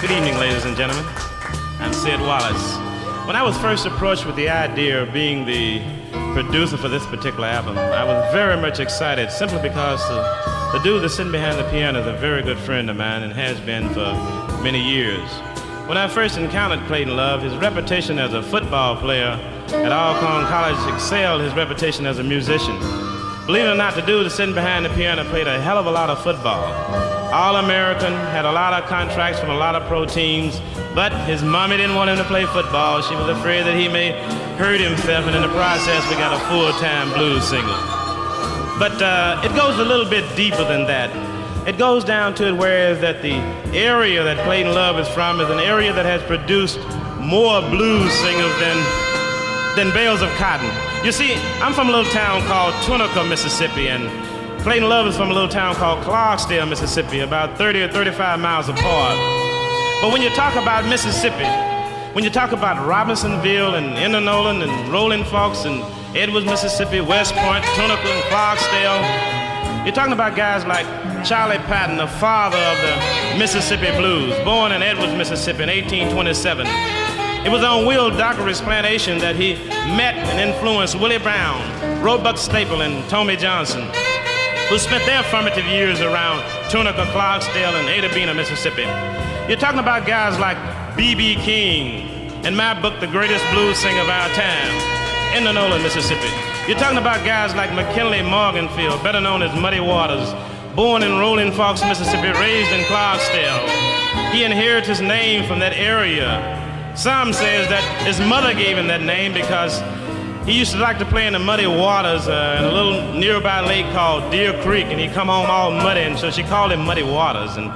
Good evening, ladies and gentlemen. I'm Sid Wallace. When I was first approached with the idea of being the producer for this particular album, I was very much excited simply because the dude that's sitting behind the piano is a very good friend of mine and has been for many years. When I first encountered Clayton Love, his reputation as a football player at Alcorn College excelled his reputation as a musician. Believe it or not, the dude that's sitting behind the piano played a hell of a lot of football. All-American, had a lot of contracts from a lot of pro teams, but his mommy didn't want him to play football. She was afraid that he may hurt himself, and in the process, we got a full-time blues singer. But it goes a little bit deeper than that. It goes down to it whereas that the area that Clayton Love is from is an area that has produced more blues singers than bales of cotton. You see, I'm from a little town called Tunica, Mississippi, and Clayton Love is from a little town called Clarksdale, Mississippi, about 30 or 35 miles apart. But when you talk about Mississippi, when you talk about Robinsonville and Indianola and Rolling Forks and Edwards, Mississippi, West Point, Tunica and Clarksdale, you're talking about guys like Charlie Patton, the father of the Mississippi Blues, born in Edwards, Mississippi in 1827. It was on Will Dockery's plantation that he met and influenced Willie Brown, Roebuck Staple, and Tommy Johnson, who spent their formative years around Tunica, Clarksdale, and Ada Bena, Mississippi. You're talking about guys like B.B. King, in my book, the greatest blues singer of our time, Indianola, Mississippi. You're talking about guys like McKinley Morganfield, better known as Muddy Waters, born in Rolling Forks, Mississippi, raised in Clarksdale. He inherited his name from that area. Some says that his mother gave him that name because he used to like to play in the muddy waters in a little nearby lake called Deer Creek, and he'd come home all muddy, and so she called him Muddy Waters. And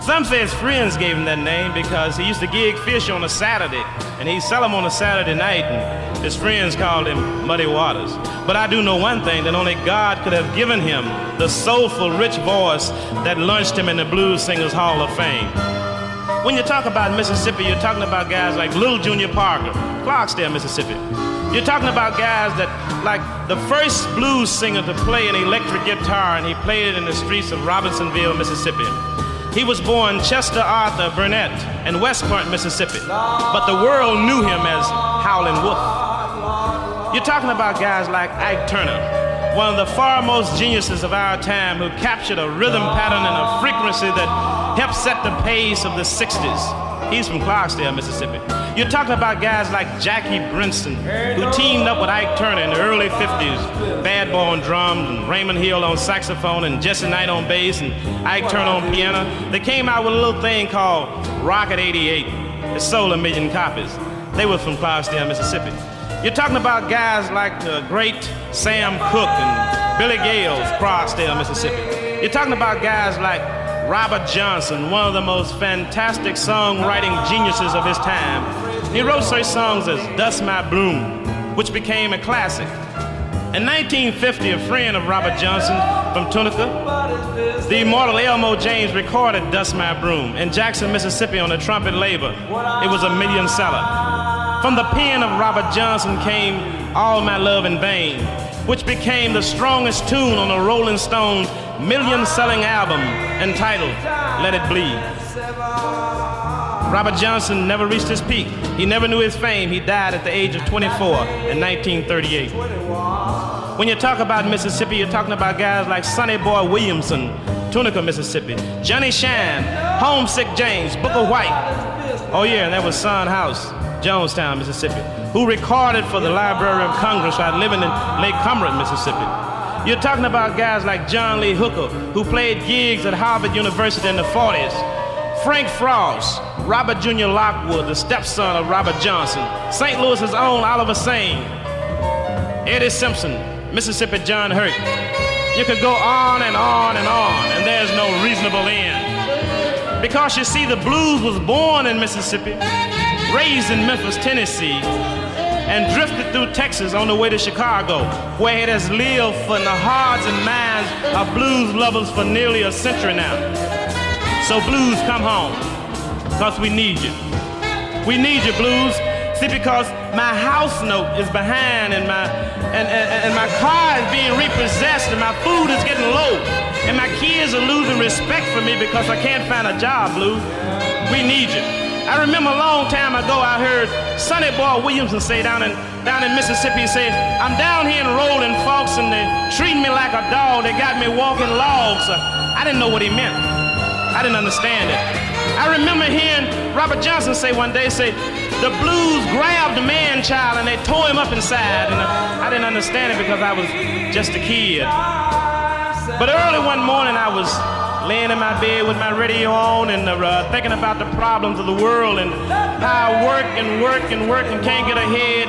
some say his friends gave him that name because he used to gig fish on a Saturday, and he'd sell them on a Saturday night, and his friends called him Muddy Waters. But I do know one thing, that only God could have given him the soulful, rich voice that launched him in the Blues Singers Hall of Fame. When you talk about Mississippi, you're talking about guys like Little Junior Parker, Clarksdale, Mississippi. You're talking about guys that, like the first blues singer to play an electric guitar, and he played it in the streets of Robinsonville, Mississippi. He was born Chester Arthur Burnett in West Point, Mississippi, but the world knew him as Howlin' Wolf. You're talking about guys like Ike Turner, one of the foremost geniuses of our time, who captured a rhythm pattern and a frequency that helped set the pace of the 60s. He's from Clarksdale, Mississippi. You're talking about guys like Jackie Brinson, who teamed up with Ike Turner in the early 50s. Bad Boy on drums, and Raymond Hill on saxophone, and Jesse Knight on bass, and Ike Turner on piano. They came out with a little thing called Rocket 88. It sold 1 million copies. They were from Clarksdale, Mississippi. You're talking about guys like the great Sam Cooke and Billy Gales, Clarksdale, Mississippi. You're talking about guys like Robert Johnson, one of the most fantastic songwriting geniuses of his time. He wrote such songs as Dust My Broom, which became a classic. In 1950, a friend of Robert Johnson from Tunica, the immortal Elmo James, recorded Dust My Broom in Jackson, Mississippi on the trumpet label. It was a million seller. From the pen of Robert Johnson came All My Love in Vain, which became the strongest tune on the Rolling Stones' million-selling album entitled Let It Bleed. Robert Johnson never reached his peak. He never knew his fame. He died at the age of 24 in 1938. When you talk about Mississippi, you're talking about guys like Sonny Boy Williamson, Tunica, Mississippi, Johnny Shine, Homesick James, Booker White. Oh yeah, and that was Son House, Jonestown, Mississippi, who recorded for the Library of Congress while living in Lake Cumberland, Mississippi. You're talking about guys like John Lee Hooker, who played gigs at Harvard University in the 40s. Frank Frost, Robert Jr. Lockwood, the stepson of Robert Johnson, St. Louis's own Oliver Sane, Eddie Simpson, Mississippi John Hurt. You could go on and on and on, and there's no reasonable end. Because you see, the blues was born in Mississippi, raised in Memphis, Tennessee, and drifted through Texas on the way to Chicago, where it has lived for in the hearts and minds of blues lovers for nearly a century now. So blues, come home, because we need you. We need you, blues. See, because my house note is behind, and my car is being repossessed, and my food is getting low, and my kids are losing respect for me because I can't find a job, blues. We need you. I remember a long time ago I heard Sonny Boy Williamson say down in Mississippi, say, I'm down here in Rolling Forks and they treat me like a dog. They got me walking logs. I didn't know what he meant. I didn't understand it. I remember hearing Robert Johnson say one day, say, the blues grabbed the man-child and they tore him up inside. And I didn't understand it because I was just a kid. But early one morning I was laying in my bed with my radio on and thinking about the problems of the world and how I work and work and work and can't get ahead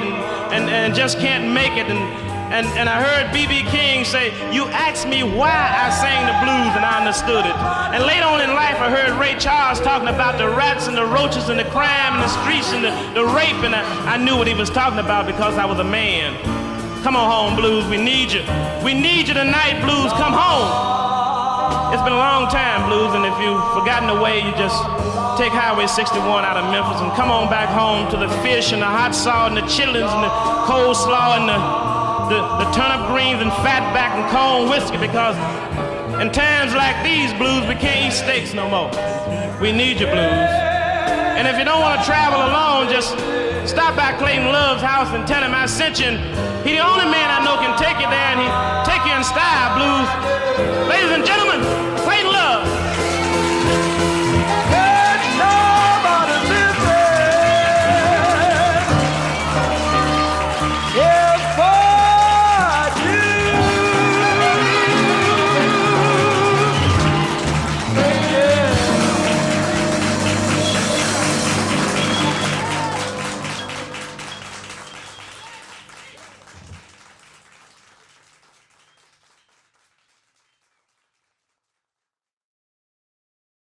and just can't make it. And I heard B.B. King say, you asked me why I sang the blues, and I understood it. And later on in life, I heard Ray Charles talking about the rats and the roaches and the crime and the streets and the rape, and I knew what he was talking about because I was a man. Come on home, blues, we need you. We need you tonight, blues, come home. It's been a long time, blues, and if you've forgotten the way, you just take Highway 61 out of Memphis and come on back home to the fish and the hot salt and the chitlins and the coleslaw and the turnip greens and fatback and corn whiskey, because in times like these, blues, we can't eat steaks no more. We need you, blues. And if you don't want to travel alone, just stop by Clayton Love's house and tell him I sent you. He's the only man